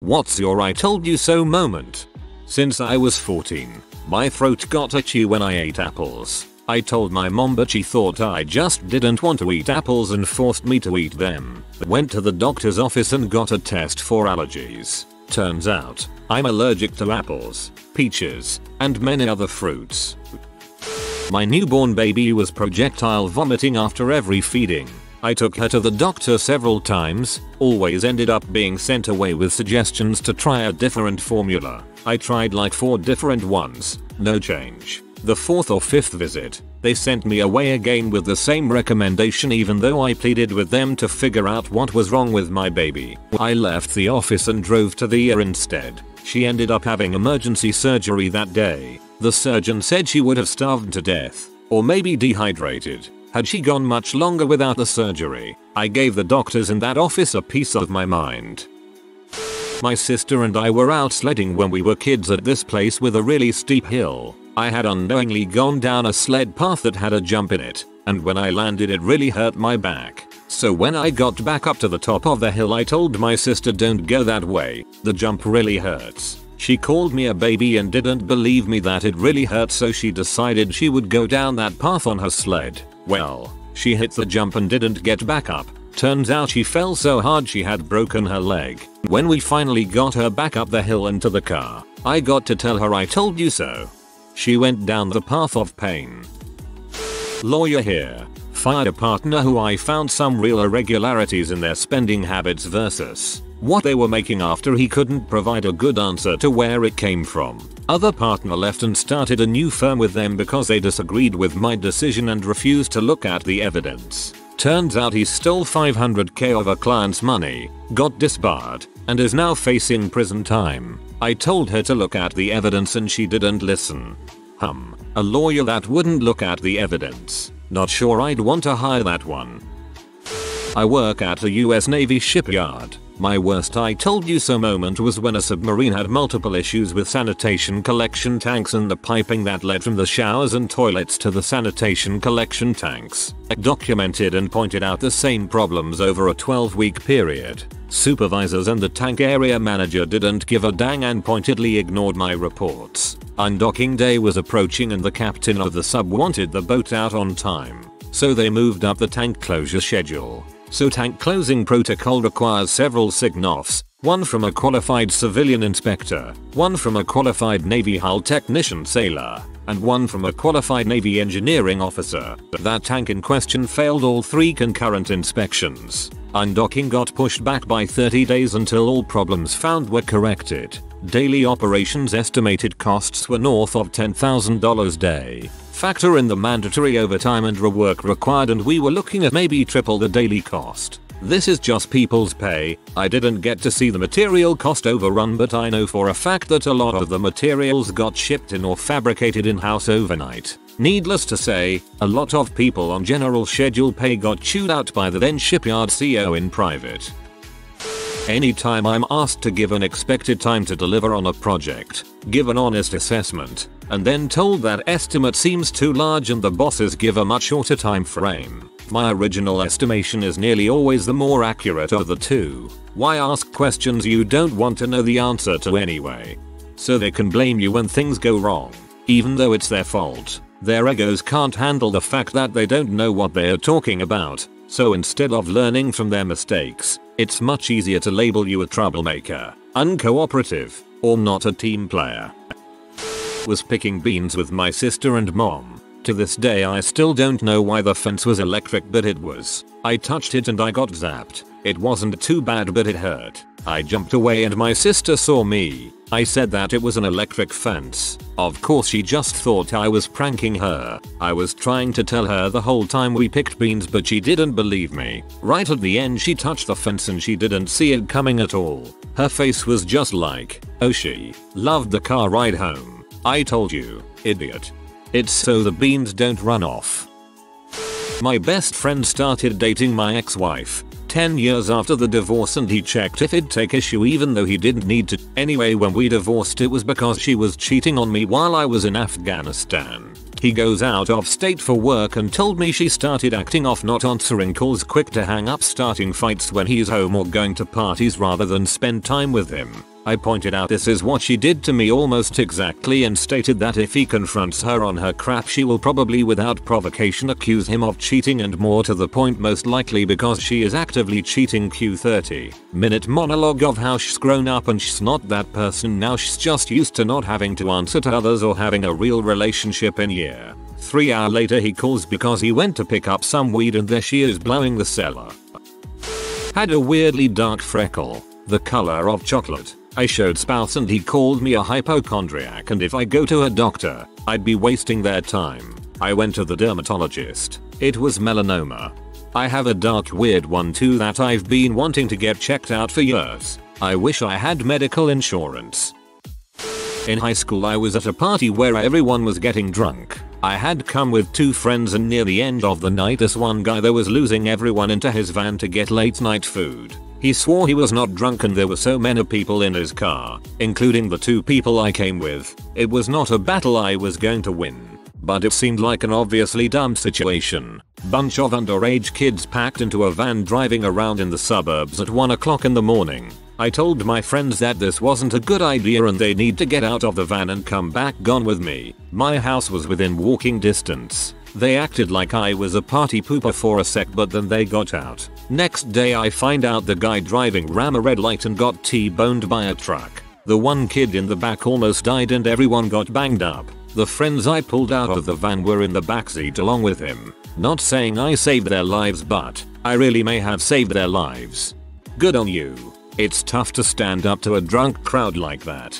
What's your I told you so moment? Since I was 14, my throat got itchy when I ate apples. I told my mom but she thought I just didn't want to eat apples and forced me to eat them. Went to the doctor's office and got a test for allergies. Turns out, I'm allergic to apples, peaches, and many other fruits. My newborn baby was projectile vomiting after every feeding. I took her to the doctor several times, always ended up being sent away with suggestions to try a different formula. I tried like 4 different ones, no change. The 4th or 5th visit, they sent me away again with the same recommendation even though I pleaded with them to figure out what was wrong with my baby. I left the office and drove to the ER instead. She ended up having emergency surgery that day. The surgeon said she would have starved to death, or maybe dehydrated, had she gone much longer without the surgery. I gave the doctors in that office a piece of my mind. My sister and I were out sledding when we were kids at this place with a really steep hill. I had unknowingly gone down a sled path that had a jump in it, and when I landed it really hurt my back. So when I got back up to the top of the hill I told my sister don't go that way, the jump really hurts. She called me a baby and didn't believe me that it really hurt, so she decided she would go down that path on her sled. Well, she hit the jump and didn't get back up. Turns out she fell so hard she had broken her leg. When we finally got her back up the hill and to the car, I got to tell her I told you so. She went down the path of pain. Lawyer here. Fired a partner who I found some real irregularities in their spending habits versus what they were making after he couldn't provide a good answer to where it came from. Other partner left and started a new firm with them because they disagreed with my decision and refused to look at the evidence. Turns out he stole $500k of a client's money, got disbarred, and is now facing prison time. I told her to look at the evidence and she didn't listen. A lawyer that wouldn't look at the evidence. Not sure I'd want to hire that one. I work at a US Navy shipyard. My worst I told you so moment was when a submarine had multiple issues with sanitation collection tanks and the piping that led from the showers and toilets to the sanitation collection tanks. I documented and pointed out the same problems over a 12-week period. Supervisors and the tank area manager didn't give a dang and pointedly ignored my reports. Undocking day was approaching and the captain of the sub wanted the boat out on time. So they moved up the tank closure schedule. So tank closing protocol requires several sign-offs, one from a qualified civilian inspector, one from a qualified Navy hull technician sailor, and one from a qualified Navy engineering officer. That tank in question failed all 3 concurrent inspections. Undocking got pushed back by 30 days until all problems found were corrected. Daily operations estimated costs were north of $10,000 a day. Factor in the mandatory overtime and rework required and we were looking at maybe triple the daily cost. This is just people's pay. I didn't get to see the material cost overrun, but I know for a fact that a lot of the materials got shipped in or fabricated in-house overnight. Needless to say, a lot of people on general schedule pay got chewed out by the then shipyard CEO in private. Anytime I'm asked to give an expected time to deliver on a project, give an honest assessment, and then told that estimate seems too large and the bosses give a much shorter time frame, my original estimation is nearly always the more accurate of the two. Why ask questions you don't want to know the answer to anyway? So they can blame you when things go wrong, even though it's their fault. Their egos can't handle the fact that they don't know what they're talking about, so instead of learning from their mistakes, it's much easier to label you a troublemaker, uncooperative, or not a team player. Was picking beans with my sister and mom. To this day I still don't know why the fence was electric, but it was. I touched it and I got zapped. It wasn't too bad but it hurt. I jumped away and my sister saw me. I said that it was an electric fence. Of course she just thought I was pranking her. I was trying to tell her the whole time we picked beans but she didn't believe me. Right at the end she touched the fence and she didn't see it coming at all. Her face was just like, oh, she loved the car ride home. I told you, idiot. It's so the beans don't run off. My best friend started dating my ex-wife 10 years after the divorce and he checked if it'd take issue even though he didn't need to. Anyway, when we divorced it was because she was cheating on me while I was in Afghanistan. He goes out of state for work and told me she started acting off, not answering calls, quick to hang up, starting fights when he's home or going to parties rather than spend time with him. I pointed out this is what she did to me almost exactly and stated that if he confronts her on her crap she will probably without provocation accuse him of cheating, and more to the point most likely because she is actively cheating. Q 30-minute monologue of how she's grown up and she's not that person now, she's just used to not having to answer to others or having a real relationship in year. 3 hours later he calls because he went to pick up some weed and there she is blowing the cellar. Had a weirdly dark freckle, the color of chocolate. I showed spouse and he called me a hypochondriac, and if I go to a doctor, I'd be wasting their time. I went to the dermatologist. It was melanoma. I have a dark weird one too that I've been wanting to get checked out for years. I wish I had medical insurance. In high school I was at a party where everyone was getting drunk. I had come with 2 friends and near the end of the night this one guy there was losing everyone into his van to get late night food. He swore he was not drunk and there were so many people in his car, including the 2 people I came with. It was not a battle I was going to win, but it seemed like an obviously dumb situation. Bunch of underage kids packed into a van driving around in the suburbs at 1 o'clock in the morning. I told my friends that this wasn't a good idea and they need to get out of the van and come back gone with me. My house was within walking distance. They acted like I was a party pooper for a sec, but then they got out. Next day I find out the guy driving ran a red light and got T-boned by a truck. The one kid in the back almost died and everyone got banged up. The friends I pulled out of the van were in the backseat along with him. Not saying I saved their lives, but I really may have saved their lives. Good on you. It's tough to stand up to a drunk crowd like that.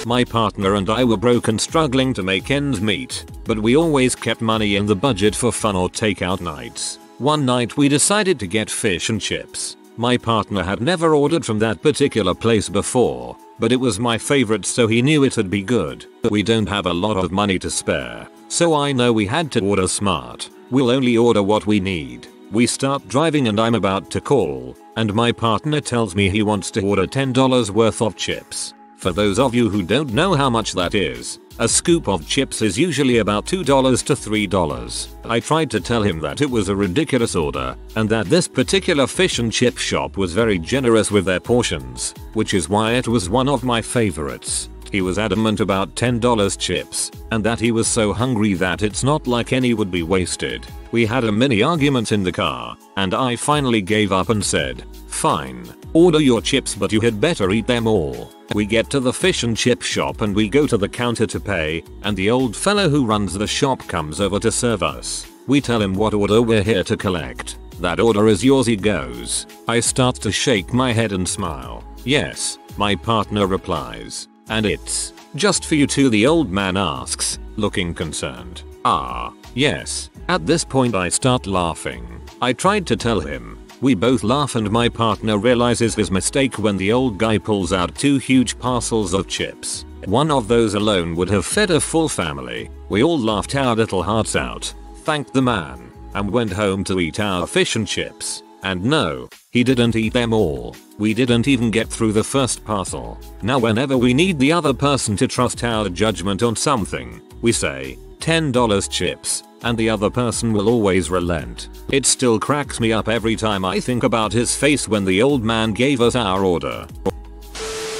My partner and I were broke and struggling to make ends meet, but we always kept money in the budget for fun or takeout nights. One night we decided to get fish and chips. My partner had never ordered from that particular place before, but it was my favorite so he knew it'd be good. We don't have a lot of money to spare, so I know we had to order smart. We'll only order what we need. We start driving and I'm about to call, and my partner tells me he wants to order $10 worth of chips. For those of you who don't know how much that is, a scoop of chips is usually about $2 to $3. I tried to tell him that it was a ridiculous order and that this particular fish and chip shop was very generous with their portions, which is why it was one of my favorites. He was adamant about $10 chips and that he was so hungry that it's not like any would be wasted. We had a mini argument in the car and I finally gave up and said, "Fine, order your chips but you had better eat them all." We get to the fish and chip shop and we go to the counter to pay, and the old fellow who runs the shop comes over to serve us. We tell him what order we're here to collect. "That order is yours," he goes. I start to shake my head and smile. "Yes," my partner replies. "And it's just for you too?" the old man asks, looking concerned. "Ah, yes." At this point I start laughing. I tried to tell him. We both laugh and my partner realizes his mistake when the old guy pulls out 2 huge parcels of chips. One of those alone would have fed a full family. We all laughed our little hearts out, thanked the man, and went home to eat our fish and chips. And no, he didn't eat them all. We didn't even get through the first parcel. Now whenever we need the other person to trust our judgment on something, we say, $10 chips, and the other person will always relent. It still cracks me up every time I think about his face when the old man gave us our order.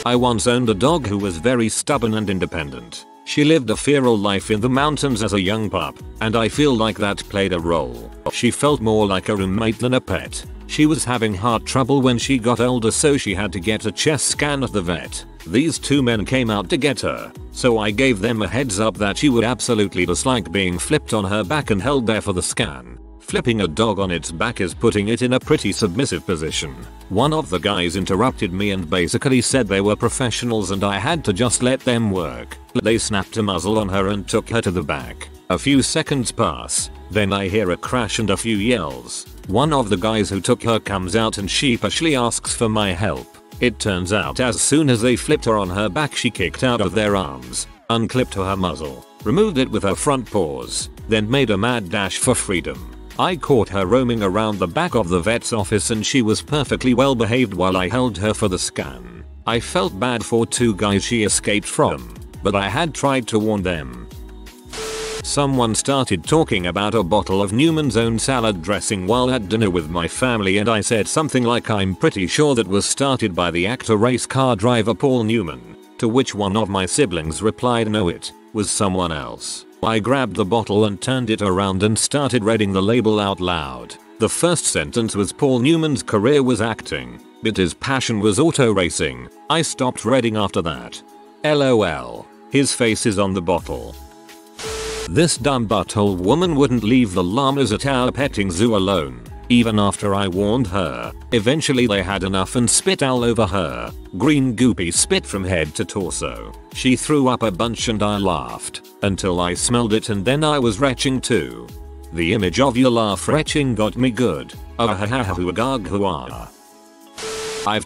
I once owned a dog who was very stubborn and independent. She lived a feral life in the mountains as a young pup, and I feel like that played a role. She felt more like a roommate than a pet. She was having heart trouble when she got older, so she had to get a chest scan at the vet. These 2 men came out to get her, so I gave them a heads up that she would absolutely dislike being flipped on her back and held there for the scan. Flipping a dog on its back is putting it in a pretty submissive position. One of the guys interrupted me and basically said they were professionals and I had to just let them work. They snapped a muzzle on her and took her to the back. A few seconds pass, then I hear a crash and a few yells. One of the guys who took her comes out and sheepishly asks for my help. It turns out as soon as they flipped her on her back she kicked out of their arms, unclipped her muzzle, removed it with her front paws, then made a mad dash for freedom. I caught her roaming around the back of the vet's office and she was perfectly well behaved while I held her for the scan. I felt bad for 2 guys she escaped from, but I had tried to warn them. Someone started talking about a bottle of Newman's Own salad dressing while at dinner with my family, and I said something like, I'm pretty sure that was started by the actor race car driver Paul Newman, to which one of my siblings replied, no, it was someone else. I grabbed the bottle and turned it around and started reading the label out loud. The first sentence was Paul Newman's career was acting, but his passion was auto racing. I stopped reading after that. LOL. His face is on the bottle. This dumb butthole woman wouldn't leave the llamas at our petting zoo alone, even after I warned her. Eventually they had enough and spit all over her. Green goopy spit from head to torso. She threw up a bunch and I laughed until I smelled it, and then I was retching too. The image of your laugh retching got me good. I've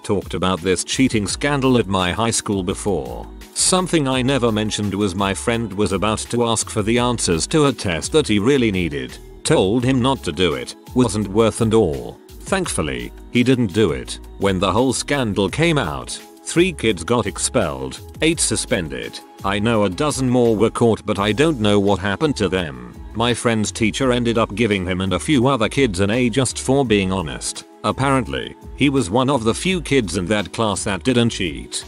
talked about this cheating scandal at my high school before. Something I never mentioned was my friend was about to ask for the answers to a test that he really needed. Told him not to do it, wasn't worth and all. Thankfully, he didn't do it. When the whole scandal came out, 3 kids got expelled, 8 suspended. I know a dozen more were caught, but I don't know what happened to them. My friend's teacher ended up giving him and a few other kids an A just for being honest. Apparently, he was one of the few kids in that class that didn't cheat.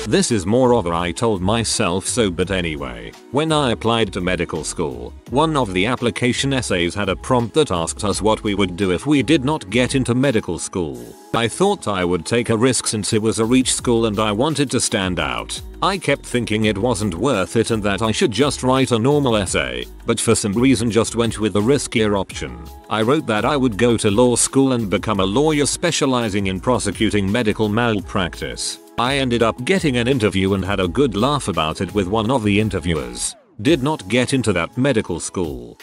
This is more of a I told myself so, but anyway. When I applied to medical school, one of the application essays had a prompt that asked us what we would do if we did not get into medical school. I thought I would take a risk since it was a reach school and I wanted to stand out. I kept thinking it wasn't worth it and that I should just write a normal essay, but for some reason just went with the riskier option. I wrote that I would go to law school and become a lawyer specializing in prosecuting medical malpractice. I ended up getting an interview and had a good laugh about it with one of the interviewers. Did not get into that medical school.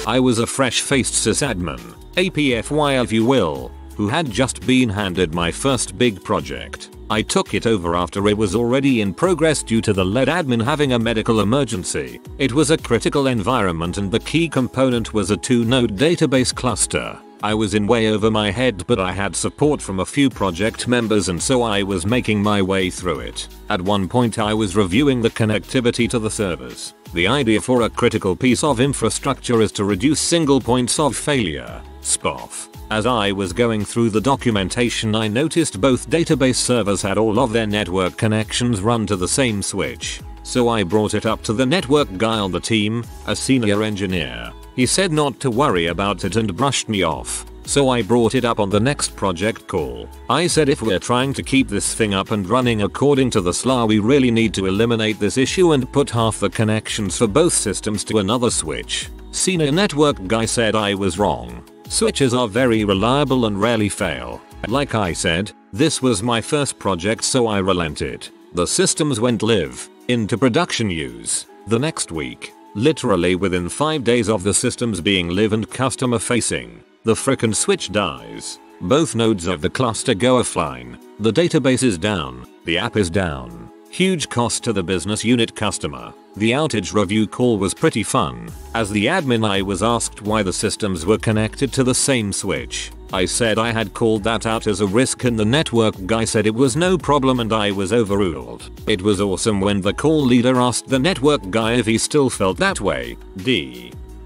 I was a fresh-faced sysadmin, APFY if you will, who had just been handed my first big project. I took it over after it was already in progress due to the lead admin having a medical emergency. It was a critical environment and the key component was a 2-node database cluster. I was in way over my head, but I had support from a few project members and so I was making my way through it. At one point I was reviewing the connectivity to the servers. The idea for a critical piece of infrastructure is to reduce single points of failure, SPOF. As I was going through the documentation I noticed both database servers had all of their network connections run to the same switch. So I brought it up to the network guy on the team, a senior engineer. He said not to worry about it and brushed me off. So I brought it up on the next project call. I said if we're trying to keep this thing up and running according to the SLA, we really need to eliminate this issue and put half the connections for both systems to another switch. Senior network guy said I was wrong. Switches are very reliable and rarely fail. Like I said, this was my first project so I relented. The systems went live into production use the next week. Literally within 5 days of the systems being live and customer facing, the frickin' switch dies. Both nodes of the cluster go offline. The database is down. The app is down. Huge cost to the business unit customer. The outage review call was pretty fun. As the admin I was asked why the systems were connected to the same switch. I said I had called that out as a risk and the network guy said it was no problem and I was overruled. It was awesome when the call leader asked the network guy if he still felt that way.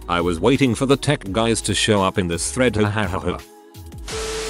I was waiting for the tech guys to show up in this thread.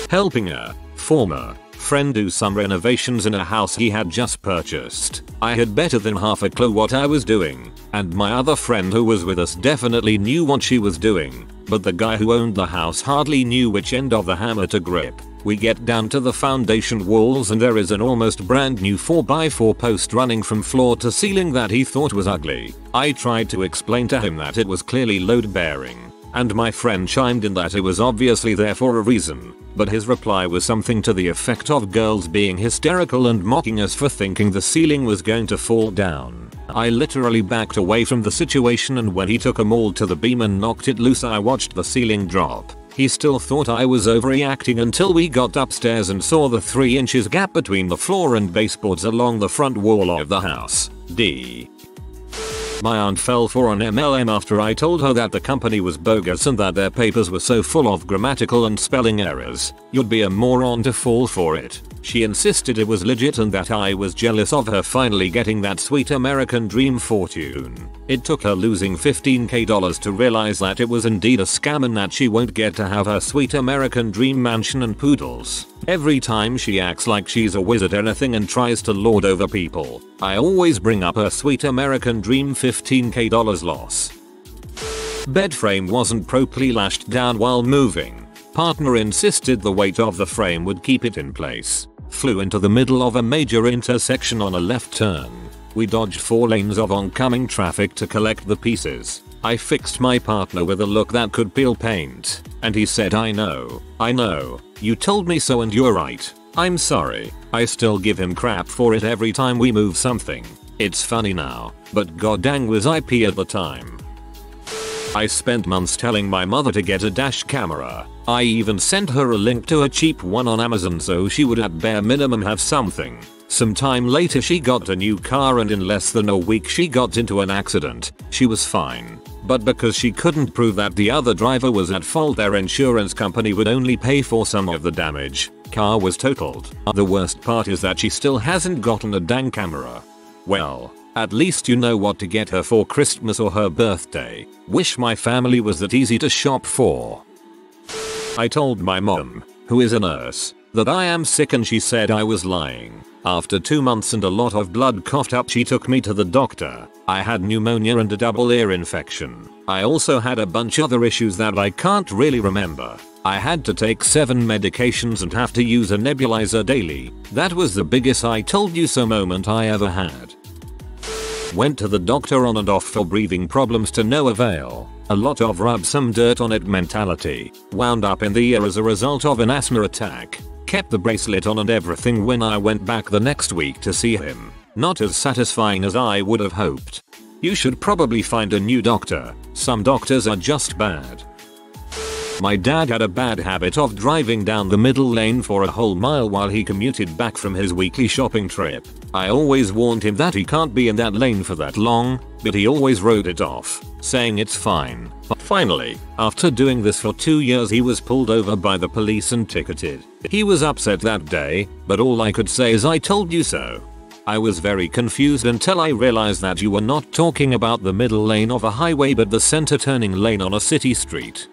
Helping a former friend do some renovations in a house he had just purchased. I had better than half a clue what I was doing, and my other friend who was with us definitely knew what she was doing, but the guy who owned the house hardly knew which end of the hammer to grip. We get down to the foundation walls and there is an almost brand new 4x4 post running from floor to ceiling that he thought was ugly. I tried to explain to him that it was clearly load bearing, and my friend chimed in that it was obviously there for a reason, but his reply was something to the effect of girls being hysterical and mocking us for thinking the ceiling was going to fall down. I literally backed away from the situation and when he took a maul to the beam and knocked it loose I watched the ceiling drop. He still thought I was overreacting until we got upstairs and saw the 3 inches gap between the floor and baseboards along the front wall of the house. My aunt fell for an MLM after I told her that the company was bogus and that their papers were so full of grammatical and spelling errors. You'd be a moron to fall for it. She insisted it was legit and that I was jealous of her finally getting that sweet American dream fortune. It took her losing $15k to realize that it was indeed a scam and that she won't get to have her sweet American dream mansion and poodles. Every time she acts like she's a whiz at anything and tries to lord over people, I always bring up her sweet American dream $15k loss. Bed frame wasn't properly lashed down while moving. Partner insisted the weight of the frame would keep it in place. Flew into the middle of a major intersection on a left turn. We dodged 4 lanes of oncoming traffic to collect the pieces. I fixed my partner with a look that could peel paint, and he said, I know, you told me so and you're right. I'm sorry. I still give him crap for it every time we move something. It's funny now, but goddang was I pee at the time. I spent months telling my mother to get a dash camera. I even sent her a link to a cheap one on Amazon so she would at bare minimum have something. Some time later she got a new car and in less than a week she got into an accident. She was fine. But because she couldn't prove that the other driver was at fault, their insurance company would only pay for some of the damage. Car was totaled. The worst part is that she still hasn't gotten a dang camera. Well, at least you know what to get her for Christmas or her birthday. Wish my family was that easy to shop for. I told my mom, who is a nurse, that I am sick and she said I was lying. After 2 months and a lot of blood coughed up, she took me to the doctor. I had pneumonia and a double ear infection. I also had a bunch other issues that I can't really remember. I had to take 7 medications and have to use a nebulizer daily. That was the biggest I told you so moment I ever had. Went to the doctor on and off for breathing problems to no avail. A lot of rub some dirt on it mentality. Wound up in the ER as a result of an asthma attack. Kept the bracelet on and everything when I went back the next week to see him. Not as satisfying as I would have hoped. You should probably find a new doctor. Some doctors are just bad. My dad had a bad habit of driving down the middle lane for a whole mile while he commuted back from his weekly shopping trip. I always warned him that he can't be in that lane for that long, but he always wrote it off, saying it's fine. But finally, after doing this for 2 years, he was pulled over by the police and ticketed. He was upset that day, but all I could say is I told you so. I was very confused until I realized that you were not talking about the middle lane of a highway but the center turning lane on a city street.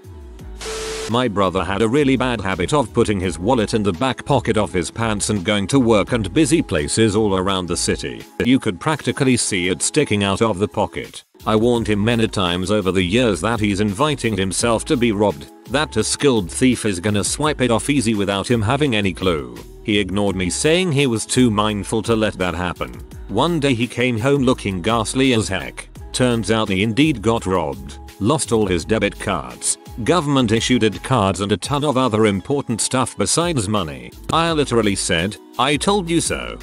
My brother had a really bad habit of putting his wallet in the back pocket of his pants and going to work and busy places all around the city. You could practically see it sticking out of the pocket. I warned him many times over the years that he's inviting himself to be robbed, that a skilled thief is gonna swipe it off easy without him having any clue. He ignored me, saying he was too mindful to let that happen. One day he came home looking ghastly as heck. Turns out he indeed got robbed. Lost all his debit cards, government issued cards and a ton of other important stuff besides money. I literally said, I told you so.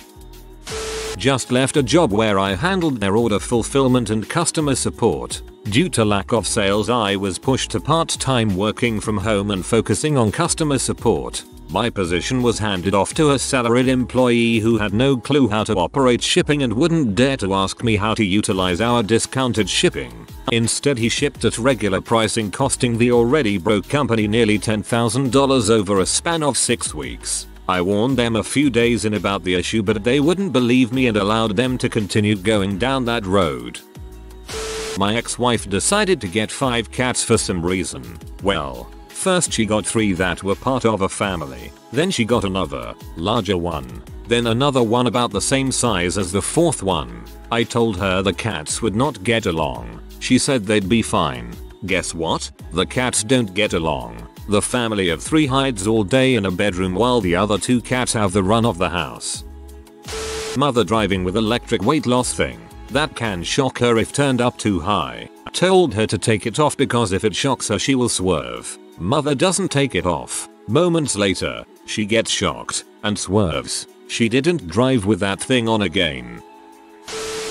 Just left a job where I handled their order fulfillment and customer support. Due to lack of sales, I was pushed to part-time working from home and focusing on customer support. My position was handed off to a salaried employee who had no clue how to operate shipping and wouldn't dare to ask me how to utilize our discounted shipping. Instead, he shipped at regular pricing, costing the already broke company nearly $10,000 over a span of 6 weeks. I warned them a few days in about the issue, but they wouldn't believe me and allowed them to continue going down that road. My ex-wife decided to get 5 cats for some reason. Well, first she got 3 that were part of a family. Then she got another, larger one. Then another one about the same size as the 4th one. I told her the cats would not get along. She said they'd be fine. Guess what? The cats don't get along. The family of 3 hides all day in a bedroom while the other 2 cats have the run of the house. Mother driving with electric weight loss thing. That can shock her if turned up too high. Told her to take it off because if it shocks her she will swerve. Mother doesn't take it off. Moments later, she gets shocked and swerves. She didn't drive with that thing on again.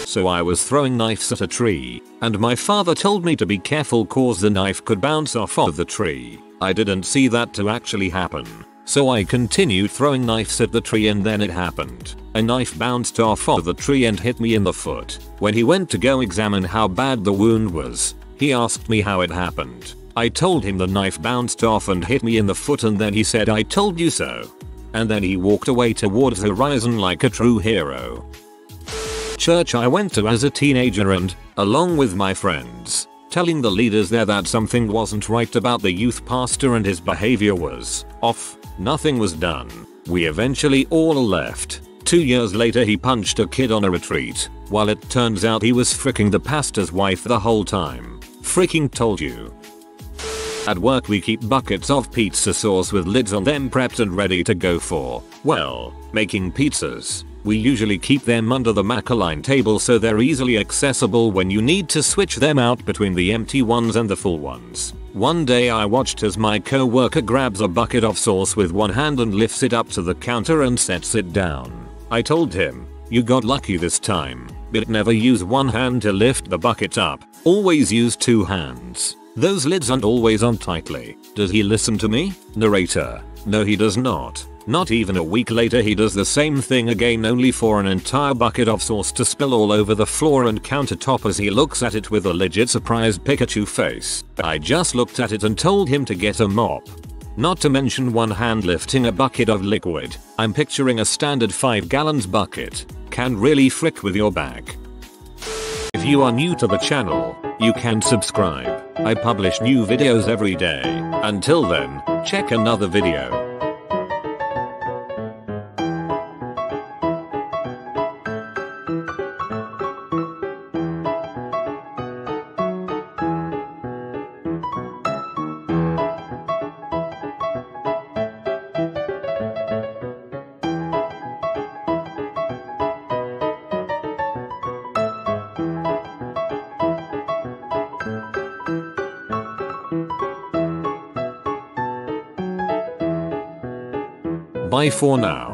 So I was throwing knives at a tree, and my father told me to be careful cause the knife could bounce off of the tree. I didn't see that to actually happen. So I continued throwing knives at the tree and then it happened. A knife bounced off of the tree and hit me in the foot. When he went to go examine how bad the wound was, he asked me how it happened. I told him the knife bounced off and hit me in the foot, and then he said, "I told you so." And then he walked away towards the horizon like a true hero. Church I went to as a teenager, and, along with my friends, telling the leaders there that something wasn't right about the youth pastor and his behavior was off, nothing was done. We eventually all left. 2 years later he punched a kid on a retreat, while it turns out he was fricking the pastor's wife the whole time. Freaking told you. At work we keep buckets of pizza sauce with lids on them prepped and ready to go for, well, making pizzas. We usually keep them under the Macaline table so they're easily accessible when you need to switch them out between the empty ones and the full ones. One day I watched as my co-worker grabs a bucket of sauce with one hand and lifts it up to the counter and sets it down. I told him, "You got lucky this time, but never use one hand to lift the bucket up. Always use two hands. Those lids aren't always on tightly." Does he listen to me? Narrator: no, he does not. Not even a week later he does the same thing again, only for an entire bucket of sauce to spill all over the floor and countertop as he looks at it with a legit surprised Pikachu face. I just looked at it and told him to get a mop. Not to mention one hand lifting a bucket of liquid. I'm picturing a standard 5 gallons bucket. Can really frick with your back. If you are new to the channel, you can subscribe. I publish new videos every day. Until then, check another video. Bye for now.